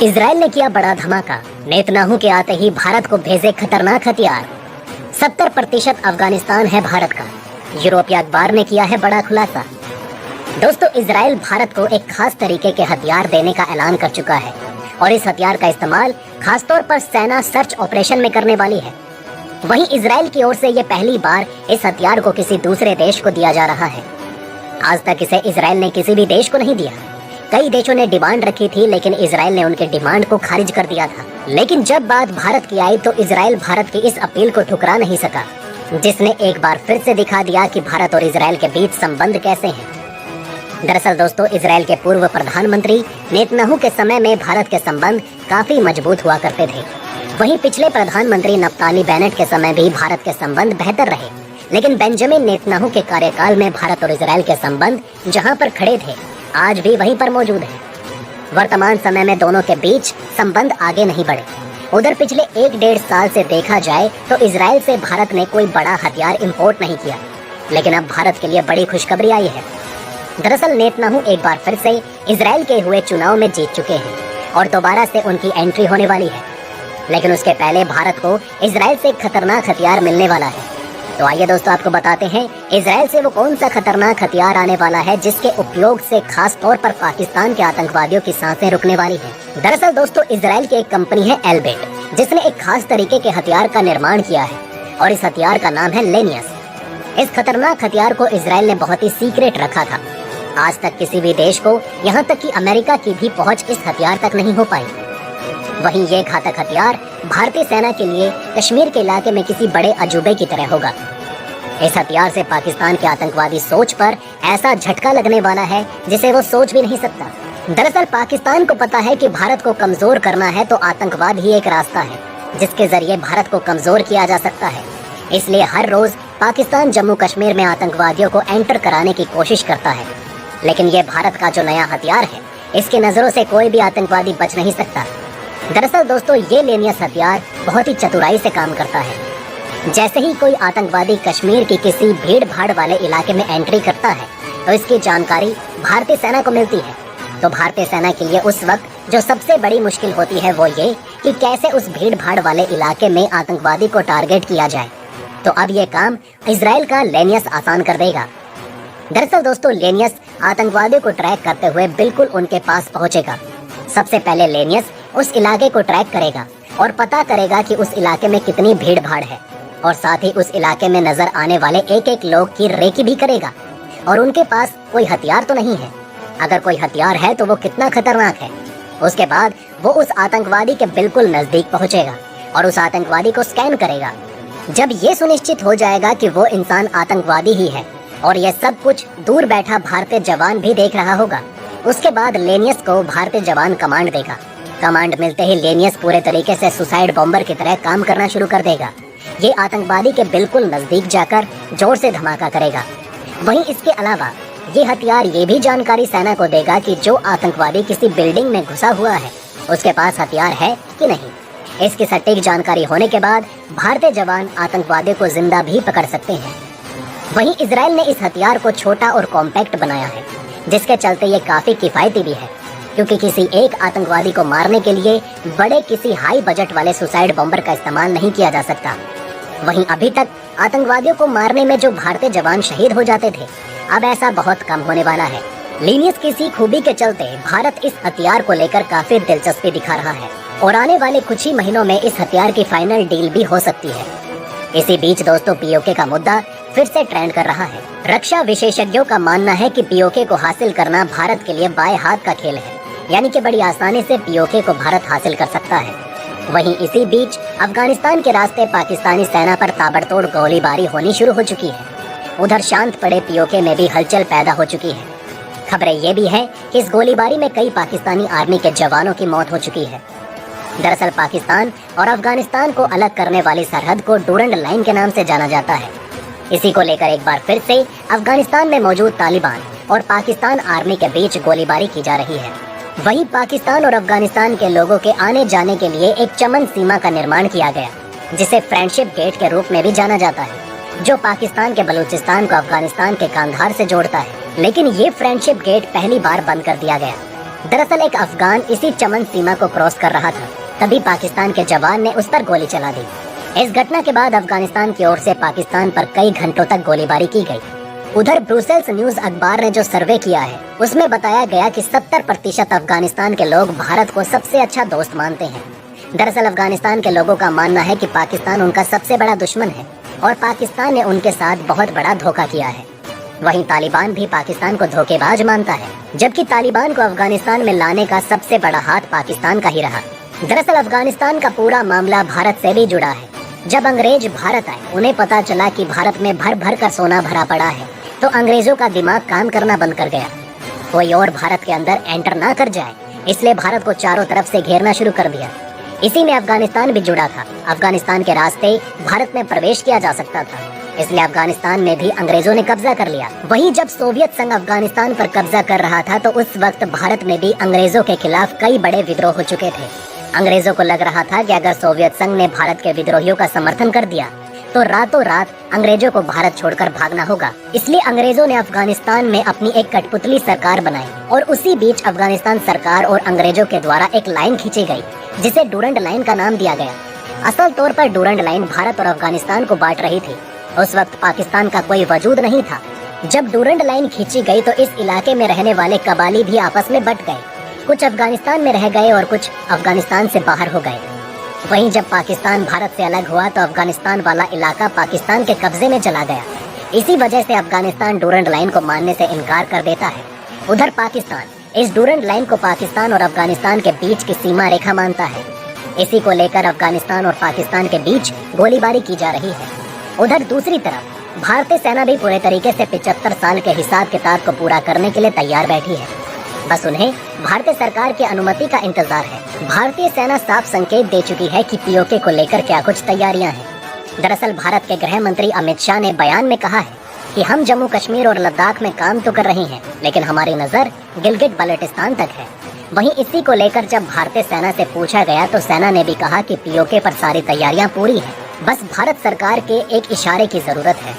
Israel ने किया बड़ा धमाका। नेतन्याहू के आते ही भारत को भेजे खतरनाक हथियार। 70% अफगानिस्तान है भारत का। यूरोपीय अखबार ने किया है बड़ा खुलासा। दोस्तों, इजराइल भारत को एक खास तरीके के हथियार देने का ऐलान कर चुका है और इस हथियार का इस्तेमाल खासतौर पर सेना सर्च ऑपरेशन में करने वाली है। वहीं इजराइल की ओर से ये पहली बार इस हथियार को किसी दूसरे देश को दिया जा रहा है। आज तक इसे इजराइल ने किसी भी देश को नहीं दिया। कई देशों ने डिमांड रखी थी, लेकिन इजराइल ने उनके डिमांड को खारिज कर दिया था। लेकिन जब बात भारत की आई तो इजराइल भारत की इस अपील को ठुकरा नहीं सका, जिसने एक बार फिर से दिखा दिया कि भारत और इजराइल के बीच संबंध कैसे हैं। दरअसल दोस्तों, इजराइल के पूर्व प्रधानमंत्री नेतन्याहू के समय में भारत के संबंध काफी मजबूत हुआ करते थे। वहीं पिछले प्रधानमंत्री नफ्ताली बेनेट के समय भी भारत के संबंध बेहतर रहे, लेकिन बेंजामिन नेतन्याहू के कार्यकाल में भारत और इजराइल के संबंध जहां पर खड़े थे, आज भी वहीं पर मौजूद है। वर्तमान समय में दोनों के बीच संबंध आगे नहीं बढ़े। उधर पिछले 1-1.5 साल से देखा जाए तो इजराइल से भारत ने कोई बड़ा हथियार इंपोर्ट नहीं किया, लेकिन अब भारत के लिए बड़ी खुशखबरी आई है। दरअसल नेतन्याहू एक बार फिर से इजराइल के हुए चुनाव में जीत चुके हैं और दोबारा से उनकी एंट्री होने वाली है, लेकिन उसके पहले भारत को इजराइल से खतरनाक हथियार मिलने वाला है। तो आइए दोस्तों, आपको बताते हैं इजराइल से वो कौन सा खतरनाक हथियार आने वाला है जिसके उपयोग से खास तौर पर पाकिस्तान के आतंकवादियों की सांसें रुकने वाली हैं। दरअसल दोस्तों, इजराइल की एक कंपनी है एलबिट, जिसने एक खास तरीके के हथियार का निर्माण किया है और इस हथियार का नाम है लेनियस। इस खतरनाक हथियार को इजराइल ने बहुत ही सीक्रेट रखा था। आज तक किसी भी देश को, यहाँ तक कि अमेरिका की भी पहुँच इस हथियार तक नहीं हो पाई। वहीं ये घातक हथियार भारतीय सेना के लिए कश्मीर के इलाके में किसी बड़े अजूबे की तरह होगा। इस हथियार से पाकिस्तान के आतंकवादी सोच पर ऐसा झटका लगने वाला है जिसे वो सोच भी नहीं सकता। दरअसल पाकिस्तान को पता है कि भारत को कमजोर करना है तो आतंकवाद ही एक रास्ता है जिसके जरिए भारत को कमजोर किया जा सकता है। इसलिए हर रोज पाकिस्तान जम्मू कश्मीर में आतंकवादियों को एंटर कराने की कोशिश करता है, लेकिन ये भारत का जो नया हथियार है, इसकी नजरों से कोई भी आतंकवादी बच नहीं सकता। दरअसल दोस्तों, ये लेनियस हथियार बहुत ही चतुराई से काम करता है। जैसे ही कोई आतंकवादी कश्मीर की किसी भीड़ भाड़ वाले इलाके में एंट्री करता है तो इसकी जानकारी भारतीय सेना को मिलती है। तो भारतीय सेना के लिए उस वक्त जो सबसे बड़ी मुश्किल होती है वो ये कि कैसे उस भीड़ भाड़ वाले इलाके में आतंकवादी को टारगेट किया जाए। तो अब ये काम इजराइल का लेनियस आसान कर देगा। दरअसल दोस्तों, लेनियस आतंकवादियों को ट्रैक करते हुए बिल्कुल उनके पास पहुंचेगा। सबसे पहले लेनियस उस इलाके को ट्रैक करेगा और पता करेगा कि उस इलाके में कितनी भीड़ भाड़ है, और साथ ही उस इलाके में नजर आने वाले एक एक लोग की रेकी भी करेगा और उनके पास कोई हथियार तो नहीं है। अगर कोई हथियार है तो वो कितना खतरनाक है। उसके बाद वो उस आतंकवादी के बिल्कुल नजदीक पहुंचेगा और उस आतंकवादी को स्कैन करेगा। जब ये सुनिश्चित हो जाएगा कि वो इंसान आतंकवादी ही है और ये सब कुछ दूर बैठा भारतीय जवान भी देख रहा होगा, उसके बाद लेनियस को भारतीय जवान कमांड देगा। कमांड मिलते ही लेनियस पूरे तरीके से सुसाइड बॉम्बर की तरह काम करना शुरू कर देगा। ये आतंकवादी के बिल्कुल नजदीक जाकर जोर से धमाका करेगा। वहीं इसके अलावा ये हथियार ये भी जानकारी सेना को देगा कि जो आतंकवादी किसी बिल्डिंग में घुसा हुआ है उसके पास हथियार है कि नहीं। इसकी सटीक जानकारी होने के बाद भारतीय जवान आतंकवादी को जिंदा भी पकड़ सकते हैं। वहीं इजराइल ने इस हथियार को छोटा और कॉम्पैक्ट बनाया है, जिसके चलते ये काफी किफायती भी है, क्योंकि किसी एक आतंकवादी को मारने के लिए बड़े किसी हाई बजट वाले सुसाइड बॉम्बर का इस्तेमाल नहीं किया जा सकता। वहीं अभी तक आतंकवादियों को मारने में जो भारतीय जवान शहीद हो जाते थे, अब ऐसा बहुत कम होने वाला है। लेनियस की इसी खूबी के चलते भारत इस हथियार को लेकर काफी दिलचस्पी दिखा रहा है और आने वाले कुछ ही महीनों में इस हथियार की फाइनल डील भी हो सकती है। इसी बीच दोस्तों, पीओके का मुद्दा फिर से ट्रेंड कर रहा है। रक्षा विशेषज्ञों का मानना है कि पीओके को हासिल करना भारत के लिए बाएं हाथ का खेल है, यानी कि बड़ी आसानी से पीओके को भारत हासिल कर सकता है। वहीं इसी बीच अफगानिस्तान के रास्ते पाकिस्तानी सेना पर ताबड़तोड़ गोलीबारी होनी शुरू हो चुकी है। उधर शांत पड़े पीओके में भी हलचल पैदा हो चुकी है। खबरें ये भी है कि इस गोलीबारी में कई पाकिस्तानी आर्मी के जवानों की मौत हो चुकी है। दरअसल पाकिस्तान और अफगानिस्तान को अलग करने वाली सरहद को डूरंड लाइन के नाम से जाना जाता है। इसी को लेकर एक बार फिर से अफगानिस्तान में मौजूद तालिबान और पाकिस्तान आर्मी के बीच गोलीबारी की जा रही है। वहीं पाकिस्तान और अफगानिस्तान के लोगों के आने जाने के लिए एक चमन सीमा का निर्माण किया गया, जिसे फ्रेंडशिप गेट के रूप में भी जाना जाता है, जो पाकिस्तान के बलूचिस्तान को अफगानिस्तान के कांधार से जोड़ता है। लेकिन ये फ्रेंडशिप गेट पहली बार बंद कर दिया गया दरअसल एक अफगान इसी चमन सीमा को क्रॉस कर रहा था, तभी पाकिस्तान के जवान ने उस पर गोली चला दी। इस घटना के बाद अफगानिस्तान की ओर से पाकिस्तान पर कई घंटों तक गोलीबारी की गई। उधर ब्रुसेल्स न्यूज अखबार ने जो सर्वे किया है उसमें बताया गया कि 70% अफगानिस्तान के लोग भारत को सबसे अच्छा दोस्त मानते हैं। दरअसल अफगानिस्तान के लोगों का मानना है कि पाकिस्तान उनका सबसे बड़ा दुश्मन है और पाकिस्तान ने उनके साथ बहुत बड़ा धोखा किया है। वहीं तालिबान भी पाकिस्तान को धोखेबाज मानता है, जबकि तालिबान को अफगानिस्तान में लाने का सबसे बड़ा हाथ पाकिस्तान का ही रहा। दरअसल अफगानिस्तान का पूरा मामला भारत से भी जुड़ा है। जब अंग्रेज भारत आए, उन्हें पता चला कि भारत में भर भर कर सोना भरा पड़ा है, तो अंग्रेजों का दिमाग काम करना बंद कर गया। कोई और भारत के अंदर एंटर ना कर जाए, इसलिए भारत को चारों तरफ से घेरना शुरू कर दिया। इसी में अफगानिस्तान भी जुड़ा था। अफगानिस्तान के रास्ते भारत में प्रवेश किया जा सकता था, इसलिए अफगानिस्तान में भी अंग्रेजों ने कब्जा कर लिया। वहीं जब सोवियत संघ अफगानिस्तान पर कब्जा कर रहा था, तो उस वक्त भारत में भी अंग्रेजों के खिलाफ कई बड़े विद्रोह हो चुके थे। अंग्रेजों को लग रहा था कि अगर सोवियत संघ ने भारत के विद्रोहियों का समर्थन कर दिया तो रातों रात अंग्रेजों को भारत छोड़कर भागना होगा। इसलिए अंग्रेजों ने अफगानिस्तान में अपनी एक कठपुतली सरकार बनाई और उसी बीच अफगानिस्तान सरकार और अंग्रेजों के द्वारा एक लाइन खींची गई, जिसे डूरंड लाइन का नाम दिया गया। असल तौर पर डूरंड लाइन भारत और अफगानिस्तान को बांट रही थी। उस वक्त पाकिस्तान का कोई वजूद नहीं था। जब डूरंड लाइन खींची गई तो इस इलाके में रहने वाले कबाली भी आपस में बट गए। कुछ अफगानिस्तान में रह गए और कुछ अफगानिस्तान से बाहर हो गए। वहीं जब पाकिस्तान भारत से अलग हुआ तो अफगानिस्तान वाला इलाका पाकिस्तान के कब्जे में चला गया। इसी वजह से अफगानिस्तान डूरंड लाइन को मानने से इनकार कर देता है। उधर पाकिस्तान इस डूरंड लाइन को पाकिस्तान और अफगानिस्तान के बीच की सीमा रेखा मानता है। इसी को लेकर अफगानिस्तान और पाकिस्तान के बीच गोलीबारी की जा रही है। उधर दूसरी तरफ भारतीय सेना भी पूरे तरीके से 75 साल के हिसाब किताब को पूरा करने के लिए तैयार बैठी है। बस उन्हें भारतीय सरकार की अनुमति का इंतजार है। भारतीय सेना साफ संकेत दे चुकी है कि पीओके को लेकर क्या कुछ तैयारियां हैं। दरअसल भारत के गृह मंत्री अमित शाह ने बयान में कहा है कि हम जम्मू कश्मीर और लद्दाख में काम तो कर रहे हैं, लेकिन हमारी नजर गिलगिट बल्टिस्तान तक है। वहीं इसी को लेकर जब भारतीय सेना से पूछा गया तो सेना ने भी कहा कि पीओके पर सारी तैयारियां पूरी हैं, बस भारत सरकार के एक इशारे की जरूरत है।